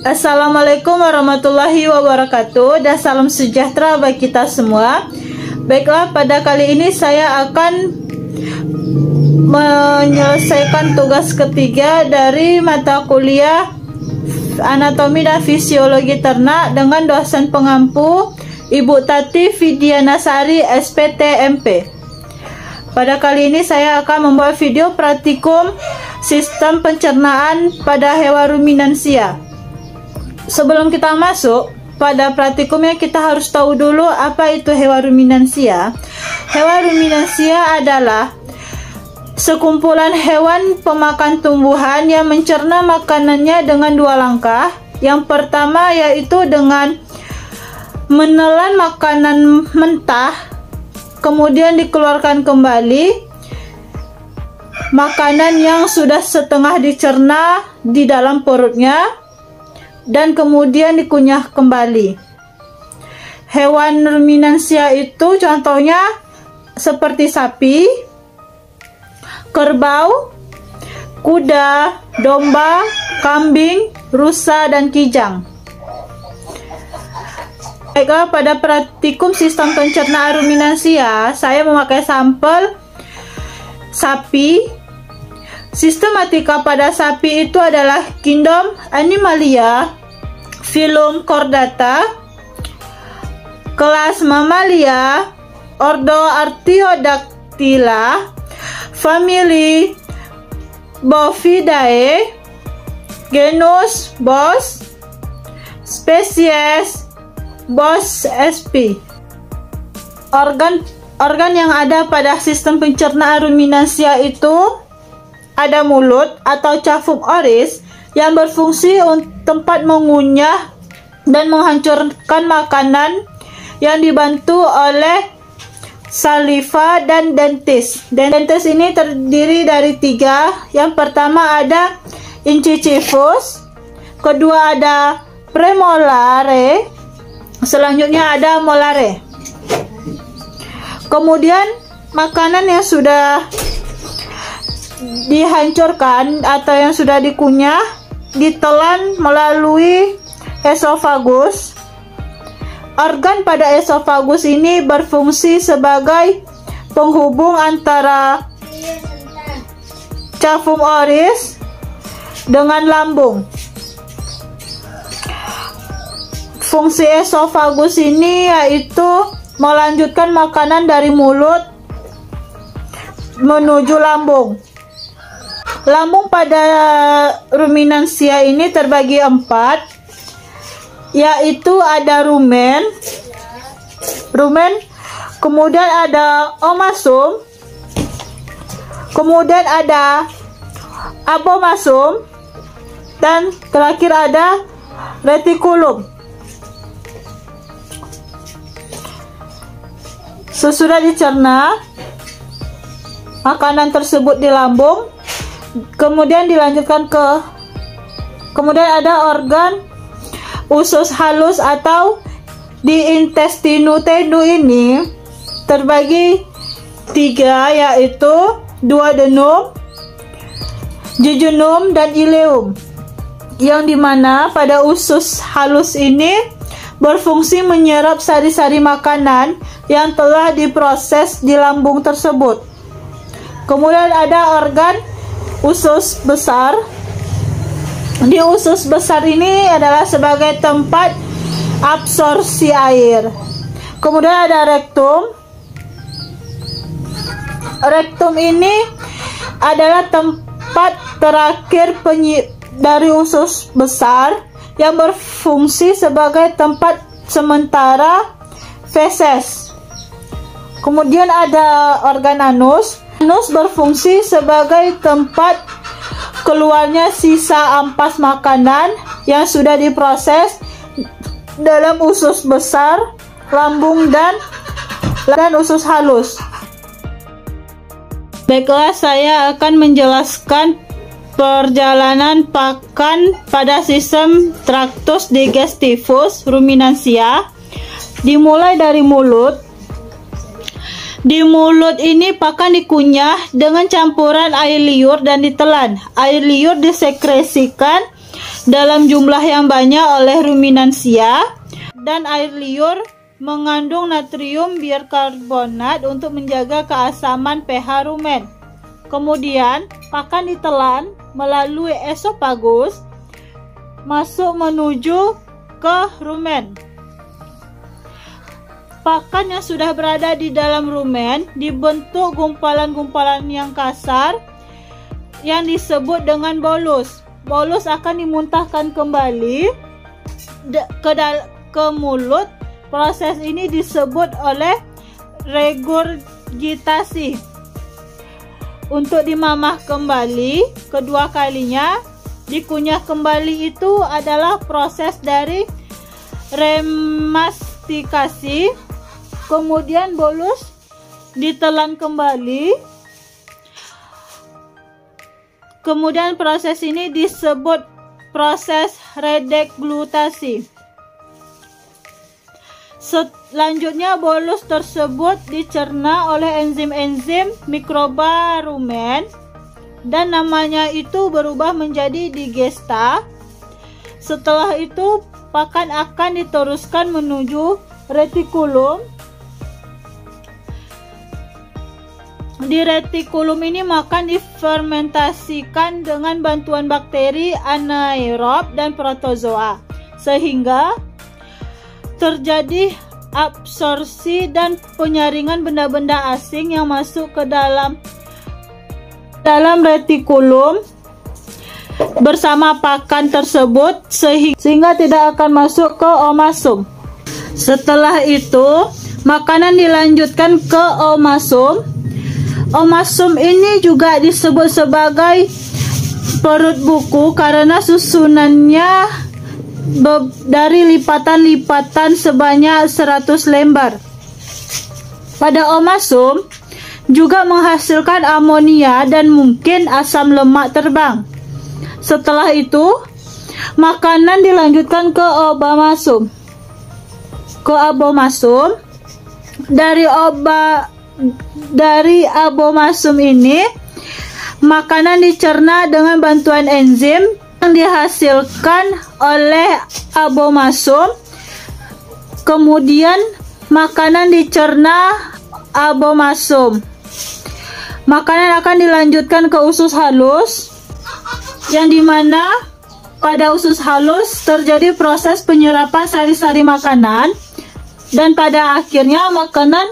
Assalamualaikum warahmatullahi wabarakatuh dan salam sejahtera bagi kita semua. Baiklah, pada kali ini saya akan menyelesaikan tugas ketiga dari mata kuliah Anatomi dan Fisiologi Ternak dengan dosen pengampu Ibu Tati Vidianasari SPTMP. Pada kali ini saya akan membuat video praktikum sistem pencernaan pada hewan ruminansia. Sebelum kita masuk pada praktikumnya, kita harus tahu dulu apa itu hewan ruminansia. Hewan ruminansia adalah sekumpulan hewan pemakan tumbuhan yang mencerna makanannya dengan dua langkah. Yang pertama yaitu dengan menelan makanan mentah, kemudian dikeluarkan kembali makanan yang sudah setengah dicerna di dalam perutnya, dan kemudian dikunyah kembali. Hewan ruminansia itu contohnya seperti sapi, kerbau, kuda, domba, kambing, rusa, dan kijang. Baiklah, pada praktikum sistem pencernaan ruminansia, saya memakai sampel sapi. Sistematika pada sapi itu adalah Kingdom Animalia, Phylum Chordata, kelas Mammalia, Ordo Artiodactyla, famili Bovidae, genus Bos, spesies Bos sp. Organ yang ada pada sistem pencernaan ruminansia itu ada mulut atau cavum oris yang berfungsi untuk tempat mengunyah dan menghancurkan makanan, yang dibantu oleh saliva dan dentes. Dentes ini terdiri dari tiga. Yang pertama ada incisivus, kedua ada premolare, selanjutnya ada molare. Kemudian makanan yang sudah dihancurkan atau yang sudah dikunyah ditelan melalui esofagus. Organ pada esofagus ini berfungsi sebagai penghubung antara cavum oris dengan lambung. Fungsi esofagus ini yaitu melanjutkan makanan dari mulut menuju lambung. Lambung pada ruminansia ini terbagi empat, yaitu ada rumen, kemudian ada omasum, kemudian ada abomasum, dan terakhir ada retikulum. Sesudah dicerna makanan tersebut di lambung, kemudian dilanjutkan kemudian ada organ usus halus atau di intestino tenu ini terbagi tiga, yaitu duodenum, jejunum, dan ileum, yang dimana pada usus halus ini berfungsi menyerap sari-sari makanan yang telah diproses di lambung tersebut. Kemudian ada organ usus besar. Di usus besar ini adalah sebagai tempat absorpsi air. Kemudian ada rektum. Rektum ini adalah tempat terakhir dari usus besar yang berfungsi sebagai tempat sementara feses. Kemudian ada organ anus. Anus berfungsi sebagai tempat keluarnya sisa ampas makanan yang sudah diproses dalam usus besar, lambung, dan usus halus. Baiklah, saya akan menjelaskan perjalanan pakan pada sistem tractus digestivus ruminansia, dimulai dari mulut. Di mulut ini pakan dikunyah dengan campuran air liur dan ditelan. Air liur disekresikan dalam jumlah yang banyak oleh ruminansia, dan air liur mengandung natrium bikarbonat untuk menjaga keasaman pH rumen. Kemudian, pakan ditelan melalui esofagus masuk menuju ke rumen. Pakan yang sudah berada di dalam rumen dibentuk gumpalan-gumpalan yang kasar yang disebut dengan bolus. Bolus akan dimuntahkan kembali ke mulut. Proses ini disebut oleh regurgitasi. Untuk dimamah kembali kedua kalinya, dikunyah kembali itu adalah proses dari remastikasi. Kemudian bolus ditelan kembali. Kemudian proses ini disebut proses redeglutasi. Selanjutnya bolus tersebut dicerna oleh enzim-enzim mikroba rumen dan namanya itu berubah menjadi digesta. Setelah itu pakan akan diteruskan menuju retikulum. Di retikulum ini makan difermentasikan dengan bantuan bakteri anaerob dan protozoa sehingga terjadi absorpsi dan penyaringan benda-benda asing yang masuk ke dalam retikulum bersama pakan tersebut sehingga tidak akan masuk ke omasum. Setelah itu, makanan dilanjutkan ke omasum. Omasum ini juga disebut sebagai perut buku karena susunannya dari lipatan-lipatan sebanyak 100 lembar. Pada omasum juga menghasilkan amonia dan mungkin asam lemak terbang. Setelah itu, makanan dilanjutkan ke abomasum. Dari abomasum ini, makanan dicerna dengan bantuan enzim yang dihasilkan oleh abomasum. Kemudian makanan dicerna abomasum. Makanan akan dilanjutkan ke usus halus, yang dimana pada usus halus terjadi proses penyerapan sari-sari makanan, dan pada akhirnya makanan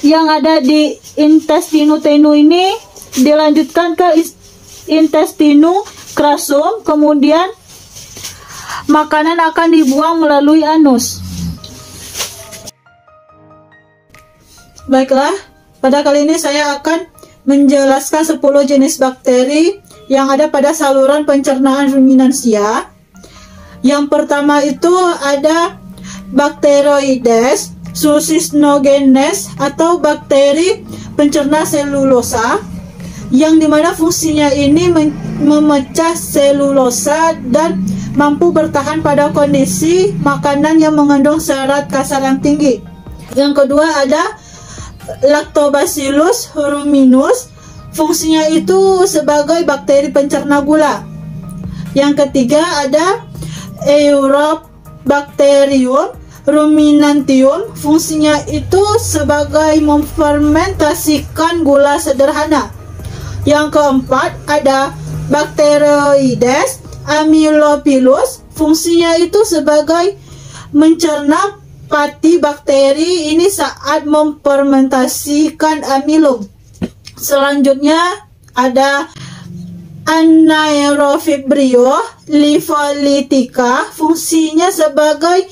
yang ada di intestino tenu ini dilanjutkan ke intestino crassum. Kemudian makanan akan dibuang melalui anus. Baiklah, pada kali ini saya akan menjelaskan 10 jenis bakteri yang ada pada saluran pencernaan ruminansia. Yang pertama itu ada Bacteroides succinogenes atau bakteri pencerna selulosa, yang dimana fungsinya ini memecah selulosa dan mampu bertahan pada kondisi makanan yang mengandung serat kasar yang tinggi. Yang kedua ada Lactobacillus ruminus, fungsinya itu sebagai bakteri pencerna gula. Yang ketiga ada Eurobacterium ruminantium, fungsinya itu sebagai memfermentasikan gula sederhana. Yang keempat ada Bacteroides amylopilus, fungsinya itu sebagai mencerna pati bakteri ini saat memfermentasikan amilum. Selanjutnya ada Anaerofibrio lifolytica, fungsinya sebagai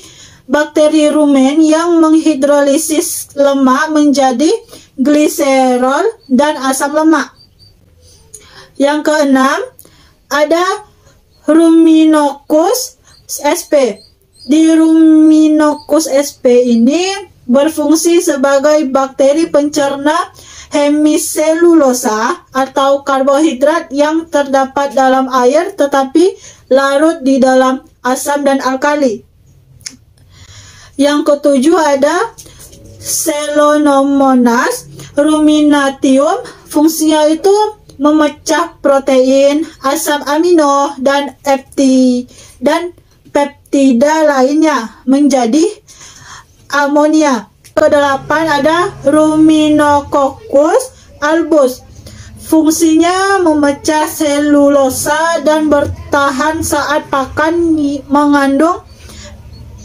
bakteri rumen yang menghidrolisis lemak menjadi gliserol dan asam lemak. Yang keenam ada Ruminococcus sp. Di Ruminococcus sp ini berfungsi sebagai bakteri pencerna hemiselulosa atau karbohidrat yang terdapat dalam air tetapi larut di dalam asam dan alkali. Yang ketujuh ada Celonomonas ruminatium, fungsinya itu memecah protein, asam amino, dan peptida lainnya menjadi amonia. Kedelapan ada Ruminococcus albus. Fungsinya memecah selulosa dan bertahan saat pakan mengandung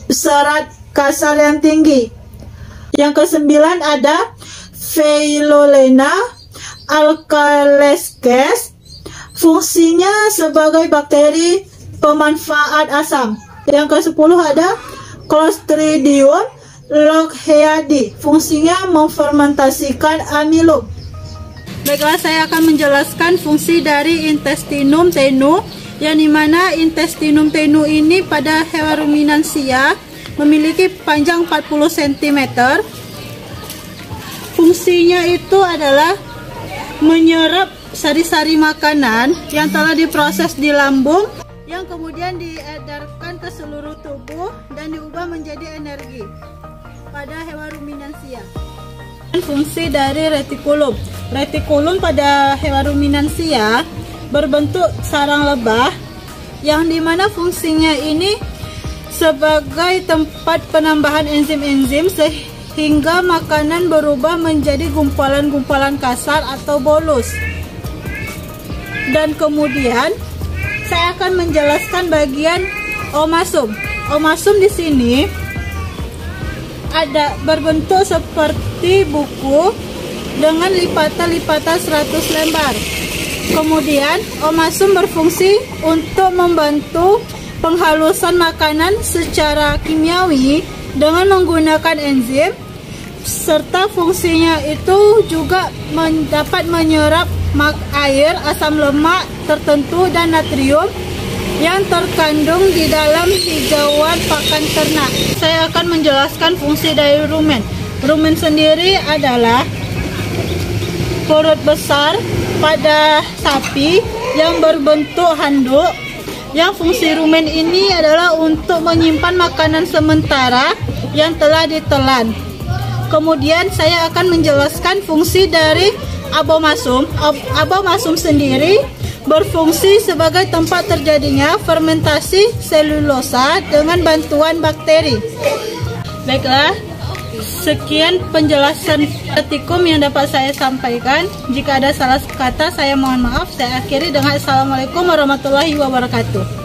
serat kasar yang tinggi. Yang kesembilan ada Phylloxera alkalescens. Fungsinya sebagai bakteri pemanfaat asam. Yang ke-10 ada Clostridium lockheedi. Fungsinya memfermentasikan amilum. Baiklah, saya akan menjelaskan fungsi dari intestinum tenue, yang dimana intestinum tenue ini pada hewan ruminansia memiliki panjang 40 cm. Fungsinya itu adalah menyerap sari-sari makanan yang telah diproses di lambung, yang kemudian diedarkan ke seluruh tubuh dan diubah menjadi energi pada hewan ruminansia. Fungsi dari retikulum. Retikulum pada hewan ruminansia berbentuk sarang lebah, yang dimana fungsinya ini sebagai tempat penambahan enzim-enzim sehingga makanan berubah menjadi gumpalan-gumpalan kasar atau bolus. Dan kemudian saya akan menjelaskan bagian omasum. Omasum di sini ada berbentuk seperti buku dengan lipatan-lipatan 100 lembar. Kemudian omasum berfungsi untuk membantu penghalusan makanan secara kimiawi dengan menggunakan enzim, serta fungsinya itu juga dapat menyerap air, asam lemak tertentu dan natrium yang terkandung di dalam hijauan pakan ternak. Saya akan menjelaskan fungsi dari rumen. Rumen sendiri adalah perut besar pada sapi yang berbentuk handuk, yang fungsi rumen ini adalah untuk menyimpan makanan sementara yang telah ditelan. Kemudian saya akan menjelaskan fungsi dari abomasum. Abomasum sendiri berfungsi sebagai tempat terjadinya fermentasi selulosa dengan bantuan bakteri. Baiklah, sekian penjelasan retikum yang dapat saya sampaikan. Jika ada salah kata, saya mohon maaf. Saya akhiri dengan Assalamualaikum warahmatullahi wabarakatuh.